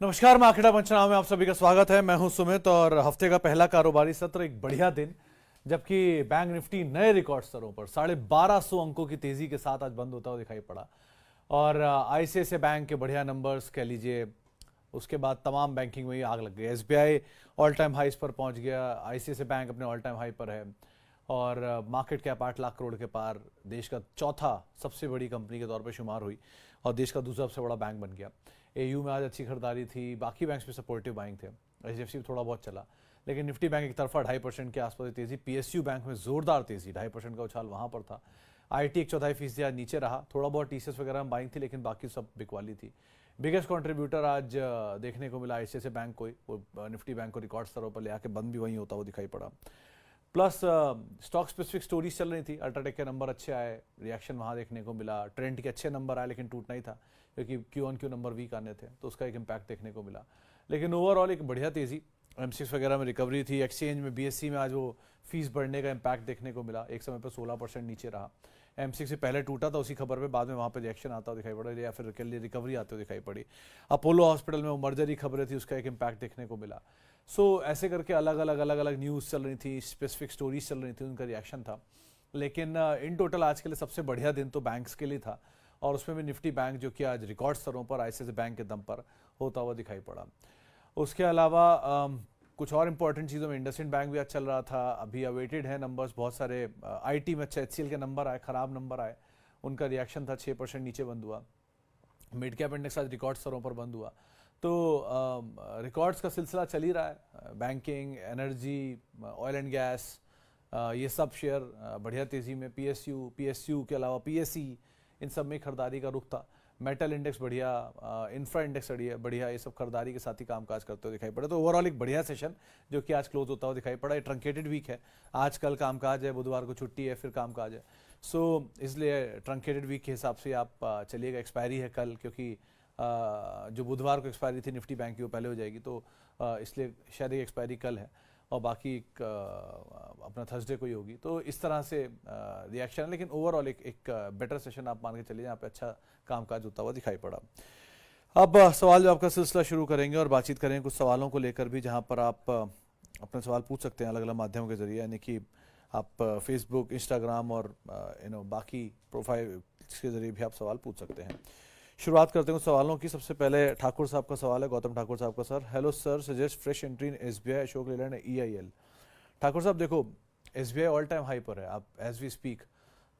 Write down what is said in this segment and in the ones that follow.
नमस्कार, मार्केट पंचनामे में आप सभी का स्वागत है। मैं हूं सुमित और हफ्ते का पहला कारोबारी सत्र एक बढ़िया दिन, जबकि बैंक निफ्टी नए रिकॉर्ड स्तरों पर 1250 अंकों की तेजी के साथ आज बंद होता हुआ दिखाई पड़ा। और आईसीआईसीआई बैंक के बढ़िया नंबर्स कह लीजिए, उसके बाद तमाम बैंकिंग में ही आग लग गई। एसबीआई ऑल टाइम हाइस पर पहुंच गया, आईसीआईसीआई बैंक अपने ऑल टाइम हाई पर है और मार्केट कैप 8 लाख करोड़ के पार देश का चौथा सबसे बड़ी कंपनी के तौर पर शुमार हुई और देश का दूसरा सबसे बड़ा बैंक बन गया। एयू में आज अच्छी खरीदारी थी, बाकी बैंक्स में सपोर्टिव बाइंग थे, एचडीएफसी भी थोड़ा बहुत चला, लेकिन निफ्टी बैंक एक तरफा 2.5% के आसपास तेजी। पीएसयू बैंक में जोरदार तेजी, 2.5% का उछाल वहां पर था। आईटी 1/4% आज नीचे रहा, थोड़ा बहुत टीसीएस वगैरह में बाइंग थी, लेकिन बाकी सब बिकवाली थी। बिगेस्ट कंट्रीब्यूटर आज देखने को मिला आईसीआईसीआई बैंक को, वो निफ्टी बैंक को रिकॉर्ड स्तरों पर ले आके बंद भी वहीं होता हुआ दिखाई पड़ा। प्लस स्टॉक स्पेसिफिक स्टोरीज चल रही थी, अल्ट्राटेक के नंबर अच्छे आए, रिएक्शन वहाँ देखने को मिला। ट्रेंड के अच्छे नंबर आए, लेकिन टूटना ही था क्योंकि Q on Q number weak आने थे, तो उसका एक इम्पैक्ट देखने को मिला। लेकिन ओवरऑल एक बढ़िया तेजी, एमसीएक्स वगैरह में रिकवरी थी। एक्सचेंज में बीएससी में आज वो फीस बढ़ने का इम्पैक्ट देखने को मिला, एक समय पर 16% नीचे रहा। एमसीएक्स से पहले टूटा था उसी खबर पे, बाद में वहाँ पे रिएक्शन आता हुआ दिखाई पड़ा या फिर रिकवरी आते हुए दिखाई पड़ी। अपोलो हॉस्पिटल में वो मर्जरी खबरें थी, उसका एक इम्पैक्ट देखने को मिला। सो ऐसे करके अलग अलग न्यूज़ चल रही थी, स्पेसिफिक स्टोरीज चल रही थी, उनका रिएक्शन था। लेकिन इन टोटल आज के लिए सबसे बढ़िया दिन तो बैंक्स के लिए था, और उसमें भी निफ्टी बैंक जो कि आज रिकॉर्ड स्तरों पर आईसीआईसीआई बैंक के दम पर होता हुआ दिखाई पड़ा। उसके अलावा कुछ और इंपॉर्टेंट चीज़ों में इंडसइंड बैंक भी आज चल रहा था, अभी अवेटेड है नंबर्स बहुत सारे। आईटी में अच्छे एचसीएल के नंबर आए, खराब नंबर आए, उनका रिएक्शन था, 6% नीचे बंद हुआ। मिड कैप इंडेक्स आज रिकॉर्ड स्तरों पर बंद हुआ। तो रिकॉर्ड्स का सिलसिला चल ही रहा है। Banking, energy, oil and gas, ये सब शेयर बढ़िया तेज़ी में। पीएसयू के अलावा पीएसई, इन सब में खरीदारी का रुख था। मेटल इंडेक्स बढ़िया, इंफ्रा इंडेक्स बढ़िया, ये सब खरीदारी के साथ ही कामकाज करते हुए दिखाई पड़े। तो ओवरऑल एक बढ़िया सेशन जो कि आज क्लोज होता हुआ दिखाई पड़ा। ये ट्रंकेटेड वीक है, आज कल कामकाज है, बुधवार को छुट्टी है, फिर कामकाज है। सो इसलिए ट्रंकेटेड वीक के हिसाब से आप चलिएगा। एक्सपायरी है कल, क्योंकि जो बुधवार को एक्सपायरी थी निफ्टी बैंक की वो पहले हो जाएगी, तो इसलिए शायद एक्सपायरी कल है और बाकी अपना थर्सडे को ही होगी। तो इस तरह से रिएक्शन है, लेकिन ओवरऑल एक बेटर सेशन आप मान के चलिए, यहाँ पे अच्छा कामकाज होता हुआ दिखाई पड़ा। अब सवाल जवाब का सिलसिला शुरू करेंगे और बातचीत करेंगे कुछ सवालों को लेकर भी, जहाँ पर आप अपने सवाल पूछ सकते हैं अलग अलग माध्यमों के जरिए, यानी कि आप फेसबुक, इंस्टाग्राम और बाकी प्रोफाइल के जरिए भी आप सवाल पूछ सकते हैं। शुरुआत करते हैं सवालों की। सबसे पहले ठाकुर साहब का सवाल है, गौतम ठाकुर साहब का। Sir, hello sir, suggest fresh entry in SBI, Ashok Leyland, EIL. Thakur साहब देखो, एसबीआई ऑल टाइम हाई पर है, आप एज वी स्पीक,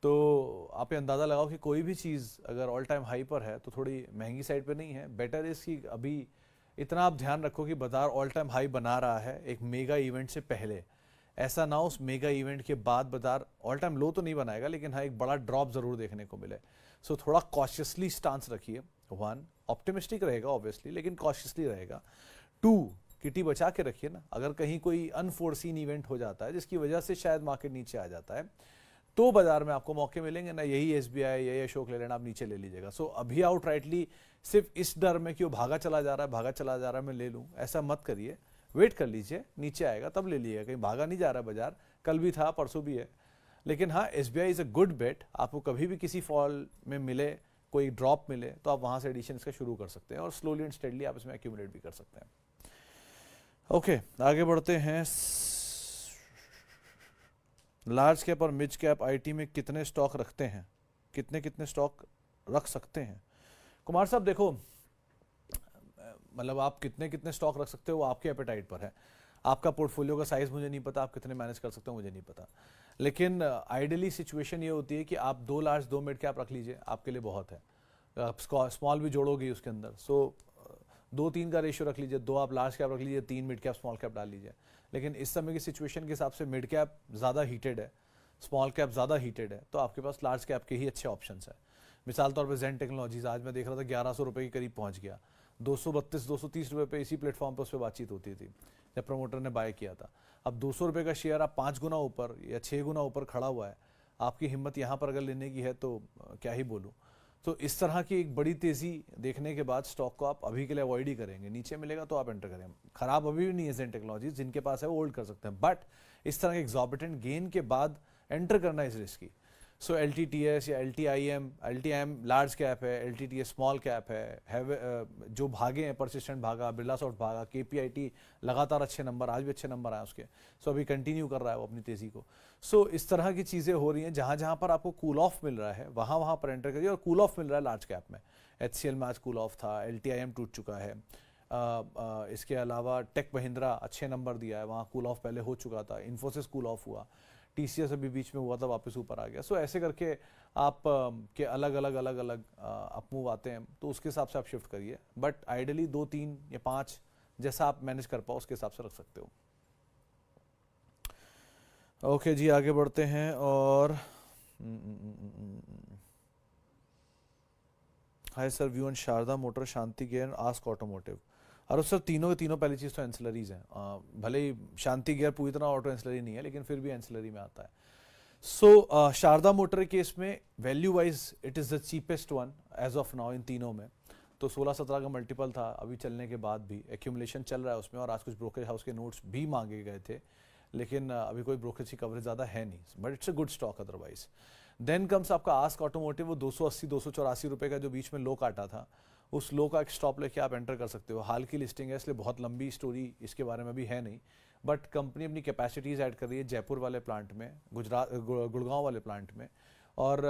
तो आप ये अंदाज़ा लगाओ कि कोई भी चीज़ अगर ऑल टाइम हाई पर है तो थोड़ी महंगी साइड पे नहीं है। बेटर इसकी अभी इतना आप ध्यान रखो कि बाजार ऑल टाइम हाई बना रहा है एक मेगा इवेंट से पहले। ऐसा ना उस मेगा इवेंट के बाद बाजार ऑल टाइम लो तो नहीं बनाएगा, लेकिन हाँ एक बड़ा ड्रॉप जरूर देखने को मिले। सो थोड़ा कॉशियसली स्टांस रखिए। 1, ऑप्टिमिस्टिक रहेगा ऑब्वियसली, लेकिन कॉशियसली रहेगा। 2, किटी बचा के रखिए ना, अगर कहीं कोई अनफोर्सीन इवेंट हो जाता है जिसकी वजह से शायद मार्केट नीचे आ जाता है, तो बाजार में आपको मौके मिलेंगे ना, यही एसबीआई, यही अशोक लेलैंड आप नीचे ले लीजिएगा। सो अभी आउट राइटली सिर्फ इस डर में कि वो भागा चला जा रहा है मैं ले लूँ, ऐसा मत करिए। वेट कर लीजिए, नीचे आएगा तब ले लीजिएगा। कहीं भागा नहीं जा रहा बाजार, कल भी था, परसों भी है। लेकिन हाँ, एसबीआई इज अ गुड बेट। आपको कभी भी किसी फॉल में मिले, कोई ड्रॉप मिले, तो आप वहां से एडिशन इसका शुरू कर सकते हैं और स्लोली एंड स्टेडली आप इसमें एक्यूमुलेट भी कर सकते हैं। ओके, आगे बढ़ते हैं। लार्ज कैप और मिड कैप आईटी में कितने स्टॉक रखते हैं, कितने स्टॉक रख सकते हैं? कुमार साहब देखो, मतलब आप कितने स्टॉक रख सकते हो वो आपके एपेटाइट पर है। आपका पोर्टफोलियो का साइज मुझे नहीं पता, आप कितने मैनेज कर सकते हो मुझे नहीं पता। लेकिन आइडियली सिचुएशन ये होती है कि आप 2 लार्ज 2 मिड कैप रख लीजिए, आपके लिए बहुत है। आप स्मॉल भी जोड़ोगे उसके अंदर, सो 2-3 का रेशियो रख लीजिए। 2 आप लार्ज कैप रख लीजिए, 3 मिड कैप स्मॉल कैप डाल लीजिए। लेकिन इस समय की सिचुएशन के हिसाब से मिड कैप ज़्यादा हीटेड है, स्मॉल कैप ज़्यादा हीटेड है, तो आपके पास लार्ज कैप के ही अच्छे ऑप्शन है। मिसाल तौर पर जेन टेक्नोलॉजीज आज मैं देख रहा था 1100 रुपये के करीब पहुँच गया। 232-230 रुपये पे इसी प्लेटफॉर्म पर उस पर बातचीत होती थी जब प्रमोटर ने बाय किया था। अब 200 रुपये का शेयर आप 5 गुना ऊपर या 6 गुना ऊपर खड़ा हुआ है, आपकी हिम्मत यहाँ पर अगर लेने की है तो क्या ही बोलूँ। तो इस तरह की एक बड़ी तेज़ी देखने के बाद स्टॉक को आप अभी के लिए अवॉइड ही करेंगे। नीचे मिलेगा तो आप एंटर करें। खराब अभी भी नहीं है जेन टेक्नोलॉजीज, जिनके पास है वो होल्ड कर सकते हैं, बट इस तरह के एग्जॉर्बिटेंट गेन के बाद एंटर करना इस रिस्की। सो LTTS या LTIM लार्ज कैप है, LTTS स्मॉल कैप है, जो भागे हैं परसिस्टेंट भागा, बिरला सॉफ्ट भागा, KPIT लगातार अच्छे नंबर, आज भी अच्छे नंबर आए उसके। सो अभी कंटिन्यू कर रहा है वो अपनी तेजी को। सो इस तरह की चीज़ें हो रही हैं, जहाँ जहाँ पर आपको कूल ऑफ मिल रहा है वहाँ वहाँ पर एंटर करिए। और कूल ऑफ मिल रहा है लार्ज कैप में, HCL में आज कूल ऑफ था, LTIM टूट चुका है। इसके अलावा टेक महिंद्रा अच्छे नंबर दिया है, वहाँ कूल ऑफ पहले हो चुका था। इन्फोसिस कूल ऑफ हुआ, TCS अभी बीच में हुआ था, वापस ऊपर आ गया। सो ऐसे करके आप के अलग अलग अपमूव आते हैं, तो उसके हिसाब से आप शिफ्ट करिए। बट आइडियली 2, 3 या 5 जैसा आप मैनेज कर पाओ उसके हिसाब से रख सकते हो। ओके जी, आगे बढ़ते हैं। और hi sir, view on Sharda motor, Shanti gear, ASK automotive. अरे सर, तीनों के तीनों पहली चीज़ तो एंसिलरीज हैं। भले ही शांति गियर पूरी तरह ऑटो एंसिलरी नहीं है, लेकिन फिर भी एंसिलरी में आता है। सो शारदा मोटर केस में value wise it is the cheapest one as of now in तीनों में। तो 16-17 का मल्टीपल था अभी चलने के बाद भी, एक्यूमुलेशन चल रहा है उसमें। और आज कुछ ब्रोकरेज हाउस के नोट्स भी मांगे गए थे, लेकिन अभी कोई ब्रोकरेज की कवरेज ज़्यादा है नहीं, but it's a good stock otherwise. Then comes आपका आस्क ऑटोमोटिव, वो 280-284 रुपये का जो बीच में लो काटा था, उस लो का एक स्टॉप लेके आप एंटर कर सकते हो। हाल की लिस्टिंग है, इसलिए बहुत लंबी स्टोरी इसके बारे में भी है नहीं, बट कंपनी अपनी कैपेसिटीज ऐड कर रही है जयपुर वाले प्लांट में, गुड़गांव वाले प्लांट में, और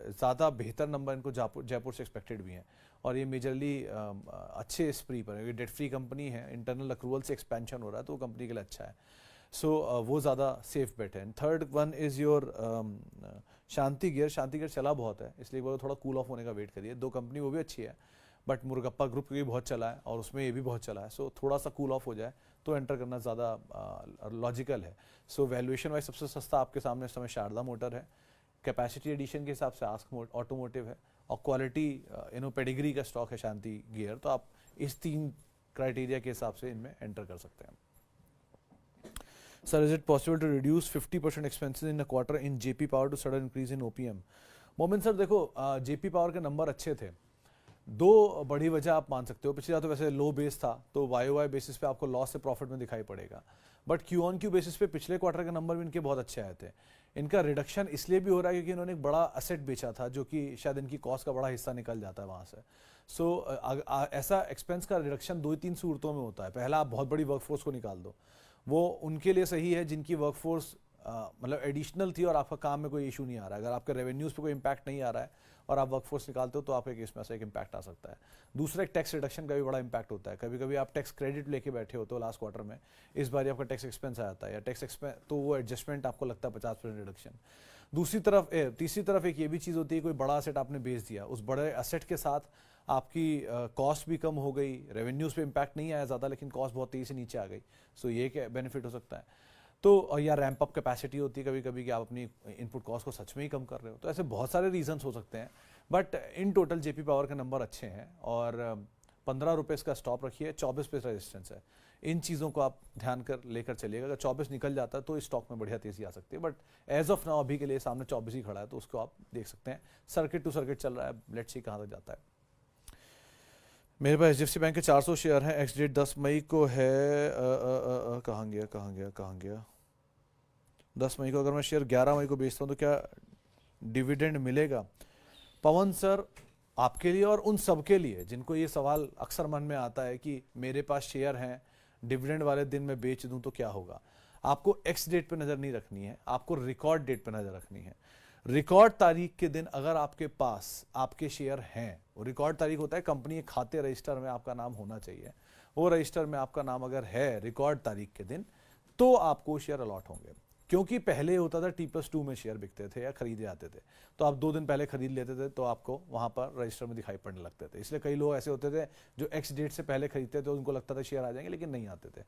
ज़्यादा बेहतर नंबर इनको जयपुर से एक्सपेक्टेड भी हैं। और ये मेजरली अच्छे स्प्री पर है, डेट फ्री कंपनी है, इंटरनल अक्रूवल से एक्सपेंशन हो रहा है, तो वो कंपनी के लिए अच्छा है। सो वो ज़्यादा सेफ बेट है। Third one is your Shanti gear. Shanti gear चला बहुत है, इसलिए वो थोड़ा कूल ऑफ होने का वेट करिए। 2 कंपनी वो भी अच्छी है, बट मुरगप्पा ग्रुप भी बहुत चला है और उसमें ये भी बहुत चला है। सो थोड़ा सा कूल ऑफ हो जाए तो एंटर करना ज़्यादा लॉजिकल है। सो वैल्यूएशन वाइज सबसे सस्ता आपके सामने इस समय शारदा मोटर है, कैपेसिटी एडिशन के हिसाब से आस्क ऑटोमोटिव है, और क्वालिटी पेडिग्री का स्टॉक है शांति गियर। तो आप इस 3 क्राइटेरिया के हिसाब से इनमें एंटर कर सकते हैं। Sir, is it possible to reduce 50% expenses in a quarter in JP Power to sudden increase in OPM? मोमिन सर देखो, JP पावर के नंबर अच्छे थे। 2 बड़ी वजह आप मान सकते हो। पिछले बार तो वैसे लो बेस था, तो YOY बेसिस पे आपको लॉस से प्रॉफिट में दिखाई पड़ेगा, बट Q-on-Q बेसिस पे पिछले क्वार्टर के नंबर भी इनके बहुत अच्छे आए थे। इनका रिडक्शन इसलिए भी हो रहा है क्योंकि इन्होंने एक बड़ा असेट बेचा था, जो कि शायद इनकी कॉस्ट का बड़ा हिस्सा निकल जाता है वहाँ से। सो ऐसा एक्सपेंस का रिडक्शन 2-3 सूरतों में होता है। पहला, आप बहुत बड़ी वर्कफोर्स को निकाल दो, वो उनके लिए सही है जिनकी वर्कफोर्स मतलब एडिशनल थी और आपका काम में कोई इशू नहीं आ रहा है। अगर आपके रेवेन्यूज़ पे कोई इम्पैक्ट नहीं आ रहा है और आप वर्कफोर्स निकालते हो, तो आपके केस में ऐसा एक इम्पैक्ट आ सकता है। दूसरा, एक टैक्स रिडक्शन का भी बड़ा इम्पैक्ट होता है। कभी कभी आप टैक्स क्रेडिट लेके बैठे होते हो लास्ट क्वार्टर में, इस बार आपका टैक्स एक्सपेंस आ जाता है, या टैक्स एक्सपेंस, तो वो एडजस्टमेंट आपको लगता है 50% रिडक्शन। तीसरी तरफ एक ये भी चीज़ होती है, कोई बड़ा असेट आपने बेच दिया, उस बड़े असेट के साथ आपकी कॉस्ट भी कम हो गई, रेवेन्यूज़ पे इम्पैक्ट नहीं आया ज़्यादा, लेकिन कॉस्ट बहुत तेज़ी से नीचे आ गई। सो ये क्या बेनिफिट हो सकता है। तो या रैंप अप कैपेसिटी होती है कभी कभी कि आप अपनी इनपुट कॉस्ट को सच में ही कम कर रहे हो। तो ऐसे बहुत सारे रीजंस हो सकते हैं, but in total JP power के नंबर अच्छे हैं। और 15 रुपये इसका स्टॉप रखिए, 24 पे रेजिस्टेंस है। इन चीज़ों को आप ध्यान कर लेकर चलिएगा। अगर 24 निकल जाता है तो इस स्टॉक में बढ़िया तेजी आ सकती है, बट एज ऑफ नाउ अभी के लिए सामने 24 ही खड़ा है, तो उसको आप देख सकते हैं। सर्किट टू सर्किट चल रहा है, लेट्स सी कहाँ तक जाता है। मेरे पास HDFC बैंक के 400 शेयर हैं, एक्स डेट 10 मई को है। कहाँ गया 10 मई को। अगर मैं शेयर 11 मई को बेचता हूँ तो क्या डिविडेंड मिलेगा? पवन सर, आपके लिए और उन सब के लिए जिनको ये सवाल अक्सर मन में आता है कि मेरे पास शेयर हैं, डिविडेंड वाले दिन मैं बेच दूं तो क्या होगा, आपको एक्स डेट पे नज़र नहीं रखनी है, आपको रिकॉर्ड डेट पे नज़र रखनी है। रिकॉर्ड तारीख के दिन अगर आपके पास आपके शेयर हैं, वो रिकॉर्ड तारीख होता है कंपनी के खाते रजिस्टर में आपका नाम होना चाहिए, वो रजिस्टर में आपका नाम अगर है रिकॉर्ड तारीख के दिन, तो आपको शेयर अलॉट होंगे। क्योंकि पहले होता था T+2 में शेयर बिकते थे या खरीदे जाते थे, तो आप 2 दिन पहले खरीद लेते थे तो आपको वहाँ पर रजिस्टर में दिखाई पड़ने लगते थे। इसलिए कई लोग ऐसे होते थे जो एक्स डेट से पहले खरीदते थे, उनको लगता था शेयर आ जाएंगे, लेकिन नहीं आते थे,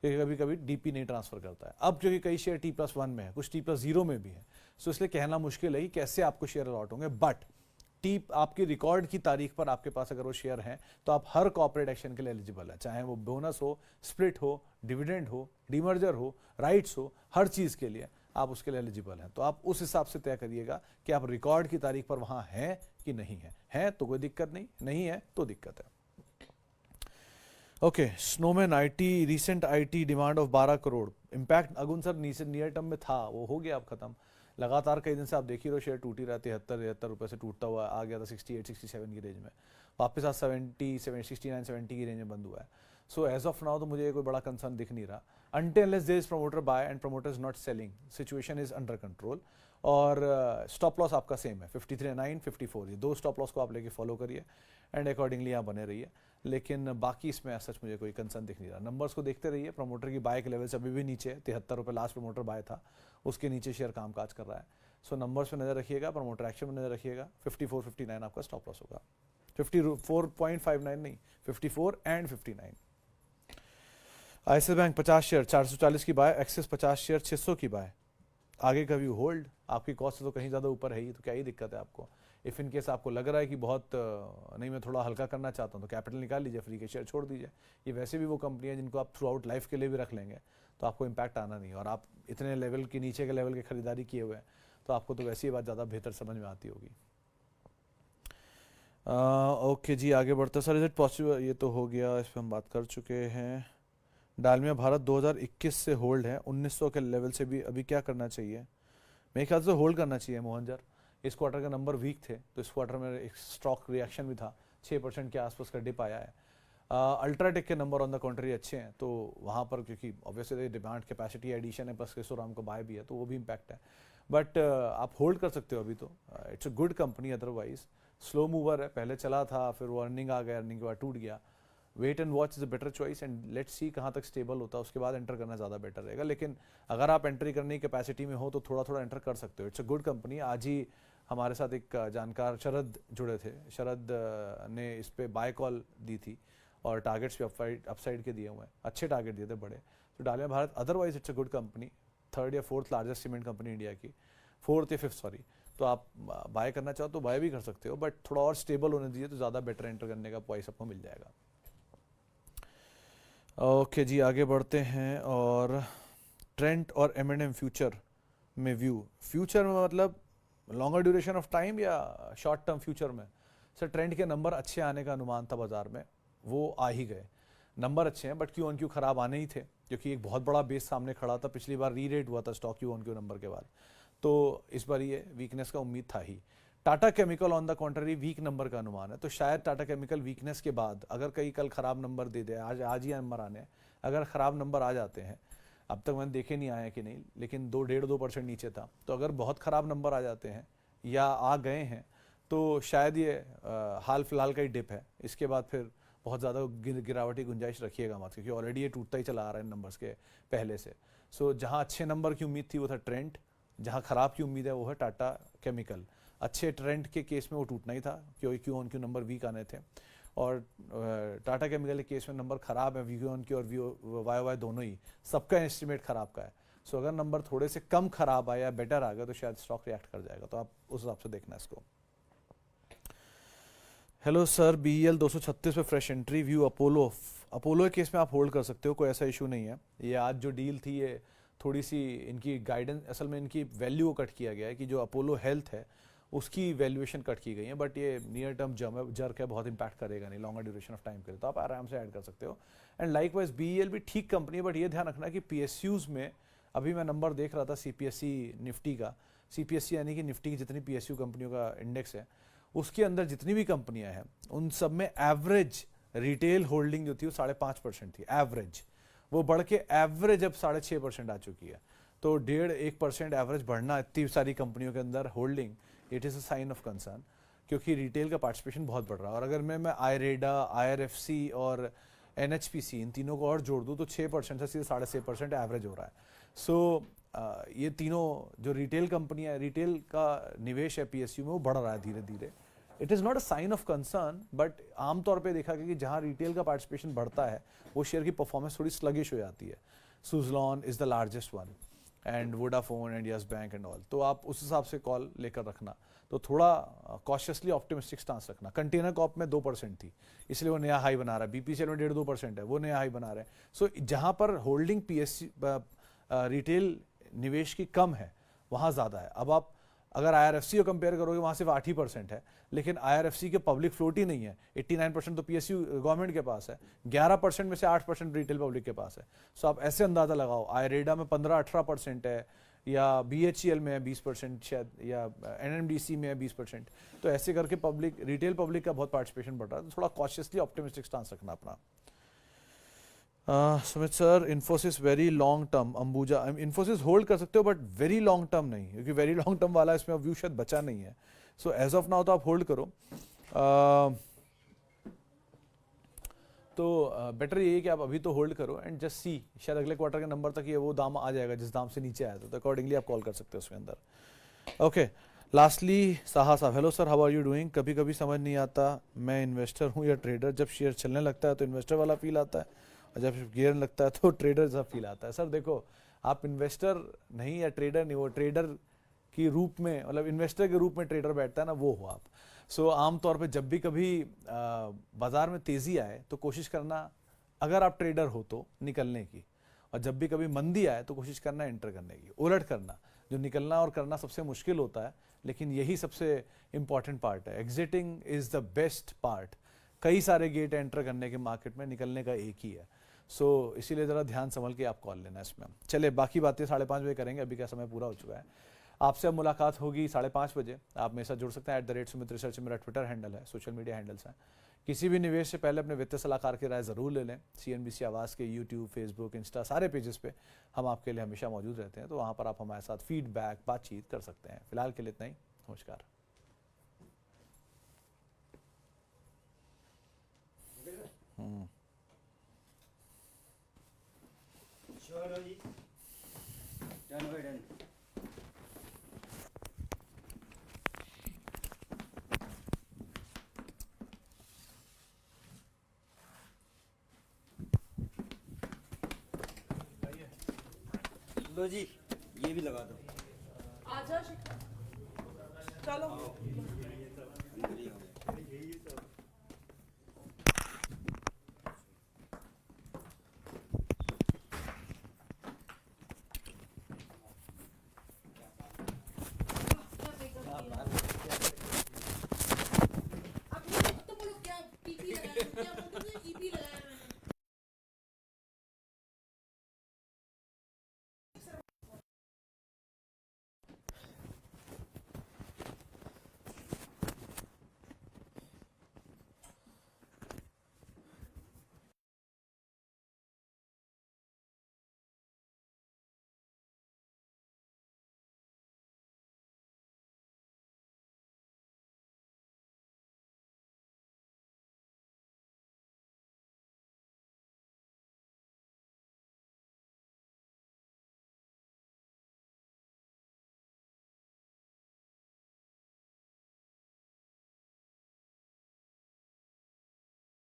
क्योंकि कभी कभी DP नहीं ट्रांसफर करता है। अब क्योंकि कई शेयर T+1 में है, कुछ T+0 में भी है, सो इसलिए कहना मुश्किल है कि कैसे आपको शेयर अलॉट होंगे। बट आपकी रिकॉर्ड की तारीख पर आपके पास अगर वो शेयर हैं तो आप हर कॉर्पोरेट एक्शन के लिए एलिजिबल है, चाहे वो बोनस हो, स्प्लिट हो, डिविडेंड हो, डीमर्जर हो, राइट्स हो, हर चीज़ के लिए आप उसके लिए एलिजिबल हैं। तो आप उस हिसाब से तय करिएगा कि आप रिकॉर्ड की तारीख पर वहां हैं कि नहीं है। हैं तो कोई दिक्कत नहीं, नहीं है तो दिक्कत है। Okay, Snowman IT, recent IT demand of 12 crore, impact अगुन सर नियर टर्म में था, वो हो गया अब खत्म, लगातार कई दिन से आप देख ही रहे हो शेयर टूट ही रहा है, 73 से टूटता हुआ आ गया था 68-67 की रेंज में, वापस आज 69-70 की रेंज में बंद हुआ है। सो एज ऑफ नाउ तो मुझे कोई बड़ा कंसर्न दिख नहीं रहा, until unless there is promoter buy and promoter is not selling, situation is under control। और स्टॉप लॉस आपका सेम है 53.9 54, ये दो स्टॉप लॉस को आप लेके फॉलो करिए एंड अकॉर्डिंगली यहाँ बने रहिए। लेकिन बाकी इसमें सच मुझे कोई कंसर्न दिख नहीं रहा। नंबर्स को देखते रहिए, प्रमोटर की बाय के लेवल से अभी भी नीचे है, 73 रुपये लास्ट प्रमोटर बाय था, उसके नीचे शेयर कामकाज कर रहा है। सो नंबर्स पे नजर रखिएगा, प्रमोटर एक्शन में नजर रखिएगा। 54-59 आपका स्टॉप लॉस होगा, 54.59 नहीं, 54 एंड 59। ICICI बैंक 50 शेयर 440 की बाय, एक्सिस 50 शेयर 600 की बाय। आगे का व्यू होल्ड, आपकी कॉस्ट तो कहीं ज़्यादा ऊपर है ही, तो क्या ही दिक्कत है आपको। इफ़ इन केस आपको लग रहा है कि बहुत नहीं, मैं थोड़ा हल्का करना चाहता हूँ, तो कैपिटल निकाल लीजिए, फ्री के शेयर छोड़ दीजिए। ये वैसे भी वो कंपनी है जिनको आप थ्रू आउट लाइफ के लिए भी रख लेंगे तो आपको इम्पैक्ट आना नहीं है, और आप इतने लेवल के नीचे के लेवल की खरीदारी किए हुए हैं तो आपको तो वैसी बात ज़्यादा बेहतर समझ में आती होगी। ओके जी, आगे बढ़ते सर। इज इट पॉसिबल, ये तो हो गया, इस पर हम बात कर चुके हैं। डालमिया भारत 2021 से होल्ड है, 1900 के लेवल से भी अभी क्या करना चाहिए? मेरे ख्याल से होल्ड करना चाहिए मोहनजर। इस क्वार्टर के नंबर वीक थे तो इस क्वार्टर में एक स्टॉक रिएक्शन भी था, 6% के आसपास का डिप आया है। अल्ट्राटेक के नंबर ऑन द कॉन्ट्री अच्छे हैं, तो वहाँ पर क्योंकि ऑब्वियसली डिमांड कैपेसिटी एडिशन है, प्लस केसोराम को बाय भी है, तो वो भी इम्पैक्ट है। बट आप होल्ड कर सकते हो अभी, तो it's a good company. Otherwise slow mover है, पहले चला था, फिर वो अर्निंग आ गया, अर्निंग के बाद टूट गया। Wait and watch is a better choice and let's see कहाँ तक स्टेबल होता है, उसके बाद एंटर करना ज़्यादा बेटर रहेगा। लेकिन अगर आप एंट्री करने की कैपेसिटी में हो तो थोड़ा थोड़ा एंटर कर सकते हो। It's a good company. आज ही हमारे साथ एक जानकार शरद जुड़े थे, शरद ने इस पर बाय कॉल दी थी और टारगेट्स भी अपसाइड के दिए हुए हैं, अच्छे टारगेट दिए थे बड़े। तो डालिया Bharat otherwise it's a good company, 3rd या 4th largest cement company India की, 4th या 5th सॉरी। तो आप बाय करना चाहो तो बाय भी कर सकते हो, बट थोड़ा और स्टेबल होने दीजिए तो ज़्यादा बेटर एंटर करने का पॉइंट आपको मिल जाएगा। ओके जी, आगे बढ़ते हैं। और ट्रेंड और M&M फ्यूचर में व्यू, फ्यूचर में मतलब लॉन्गर ड्यूरेशन ऑफ टाइम या शॉर्ट टर्म फ्यूचर में? सर ट्रेंड के नंबर अच्छे आने का अनुमान था बाजार में, वो आ ही गए, नंबर अच्छे हैं, बट क्यू ऑन क्यू खराब आने ही थे क्योंकि एक बहुत बड़ा बेस सामने खड़ा था। पिछली बार री रेट हुआ था stock Q on Q number के बाद, तो इस बार ये वीकनेस का उम्मीद था ही। Tata chemical on the contrary weak number का अनुमान है, तो शायद टाटा केमिकल वीकनेस के बाद अगर कई कल खराब नंबर दे दे, आज ही नंबर आने हैं, अगर खराब नंबर आ जाते हैं, अब तक मैंने देखे नहीं आए कि नहीं, लेकिन 2.5-2% नीचे था, तो अगर बहुत खराब नंबर आ जाते हैं या आ गए हैं तो शायद ये हाल फिलहाल का ही डिप है, इसके बाद फिर बहुत ज़्यादा गिरावट की गुंजाइश रखिएगा मत, क्योंकि ऑलरेडी ये टूटता ही चला आ रहा है नंबर्स के पहले से। सो जहाँ अच्छे नंबर की उम्मीद थी वो था ट्रेंड, जहाँ खराब की उम्मीद है वो है टाटा केमिकल। अच्छे ट्रेंड के केस में वो टूटना ही था क्योंकि Q on Q number weak आने थे, और टाटा केमिकल के केस में नंबर खराब है, वी ऑन क्यू और वाई दोनों ही, सबका एस्टिमेट खराब का है। सो अगर नंबर थोड़े से कम खराब आया या बेटर आ गया तो शायद स्टॉक रिएक्ट कर जाएगा, तो आप उस हिसाब से देखना इसको। हेलो सर, BEL 236 पे फ्रेश एंट्री व्यू। अपोलो के केस में आप होल्ड कर सकते हो, कोई ऐसा इशू नहीं है। ये आज जो डील थी ये थोड़ी सी इनकी गाइडेंस, असल में इनकी वैल्यू को कट किया गया है कि जो अपोलो हेल्थ है उसकी वैल्यूएशन कट की गई है, बट ये नियर टर्म जर्क है, बहुत इंपैक्ट करेगा नहीं लॉन्गर ड्यूरेशन ऑफ टाइम के लिए, तो आप आराम से ऐड कर सकते हो। एंड लाइकवाइज BEL भी ठीक कंपनी है, बट ये ध्यान रखना कि PSUs में अभी मैं नंबर देख रहा था CPSE निफ्टी का, CPSE यानी कि निफ्टी की जितनी PSU कंपनियों का इंडेक्स है उसके अंदर जितनी भी कंपनियां हैं उन सब में एवरेज रिटेल होल्डिंग जो थी वो 5.5% थी एवरेज, वो बढ़ के एवरेज अब 6.5% आ चुकी है। तो 1.5-1% एवरेज बढ़ना इतनी सारी कंपनियों के अंदर holding, it is a sign of concern, क्योंकि रिटेल का पार्टिसिपेशन बहुत बढ़ रहा है। और अगर मैं IREDA, IRFC और NHPC इन तीनों को और जोड़ दूँ तो 6% से सीधे 6.5% एवरेज हो रहा है। सो ये तीनों जो रिटेल कंपनियां, रिटेल का निवेश है PSU में, वो बढ़ रहा है धीरे धीरे। It is not a sign of concern, but आमतौर पे देखा गया कि जहाँ रिटेल का पार्टिसिपेशन बढ़ता है वो शेयर की परफॉर्मेंस थोड़ी स्लगिश हो जाती है। Suzlon is the largest one and Vodafone and yes bank and all, तो आप उस हिसाब से कॉल लेकर रखना, तो थोड़ा कॉशियसली ऑप्टिमिस्टिक स्टांस रखना। कंटेनर कॉप में 2% थी इसलिए वो नया हाई बना रहा है, BPCL में 1.5-2% है, वो नया हाई बना रहे हैं। सो जहाँ पर होल्डिंग PSU रिटेल निवेश की कम है वहाँ ज़्यादा है। अब आप अगर IRFC को कंपेयर करोगे वहाँ सिर्फ 8% है, लेकिन IRFC के पब्लिक फ्लोट ही नहीं है, 89% तो PSU गवर्नमेंट के पास है, 11% में से 8% रिटेल पब्लिक के पास है। सो आप ऐसे अंदाज़ा लगाओ, IREDA में 15-18% है, या BHEL में है 20% शायद, या NMDC में है 20%। तो ऐसे करके पब्लिक, रिटेल पब्लिक का बहुत पार्टिसिपेशन बढ़ रहा है, तो थोड़ा कॉशियसली ऑप्टिमिस्टिक स्टांस रखना अपना। Sumit sir, Infosys very long term, Ambuja Infosys hold कर सकते हो बट वेरी लॉन्ग टर्म नहीं, क्योंकि वेरी लॉन्ग टर्म वाला इसमें व्यू शायद बचा नहीं है। सो एज ऑफ नाउ तो आप होल्ड करो। तो बेटर ये है कि आप अभी तो होल्ड करो एंड जस्ट सी, शायद अगले क्वार्टर के नंबर तक ये वो दाम आ जाएगा जिस दाम से नीचे आया था, तो अकॉर्डिंगली आप कॉल कर सकते हो उसके अंदर। ओके, लास्टली साहा साहब, hello sir, how are you doing. कभी कभी समझ नहीं आता मैं इन्वेस्टर हूँ या ट्रेडर। जब शेयर चलने लगता है तो इन्वेस्टर वाला फील आता है, और जब गिरने लगता है तो ट्रेडर जैसा फील आता है। सर देखो, आप इन्वेस्टर नहीं या ट्रेडर नहीं, वो ट्रेडर की रूप में, मतलब इन्वेस्टर के रूप में ट्रेडर बैठता है ना, वो हो आप। सो आमतौर पे जब भी कभी बाजार में तेजी आए तो कोशिश करना, अगर आप ट्रेडर हो तो निकलने की, और जब भी कभी मंदी आए तो कोशिश करना एंटर करने की। उलट करना, जो निकलना और करना सबसे मुश्किल होता है, लेकिन यही सबसे इंपॉर्टेंट पार्ट है। Exiting is the best part. कई सारे गेट एंटर करने के मार्केट में, निकलने का एक ही है। सो इसीलिए ज़रा ध्यान संभल के आप कॉल लेना इसमें। चलिए, बाकी बातें 5:30 बजे करेंगे, अभी का समय पूरा हो चुका है। आपसे अब मुलाकात होगी 5:30 बजे। आप मेरे साथ जुड़ सकते हैं, @सुमित रिसर्च मेरा ट्विटर हैंडल है, सोशल मीडिया हैंडल्स हैं। किसी भी निवेश से पहले अपने वित्तीय सलाहकार की राय ज़रूर ले लें। CNBC आवाज़ के यूट्यूब, फेसबुक, इंस्टा सारे पेजेस पे हम आपके लिए हमेशा मौजूद रहते हैं, तो वहाँ पर आप हमारे साथ फीडबैक, बातचीत कर सकते हैं। फिलहाल के लिए इतना ही, नमस्कार। चलो जी, डन हो डन। लो जी, ये भी लगा दो। आजा शिखा, चलो।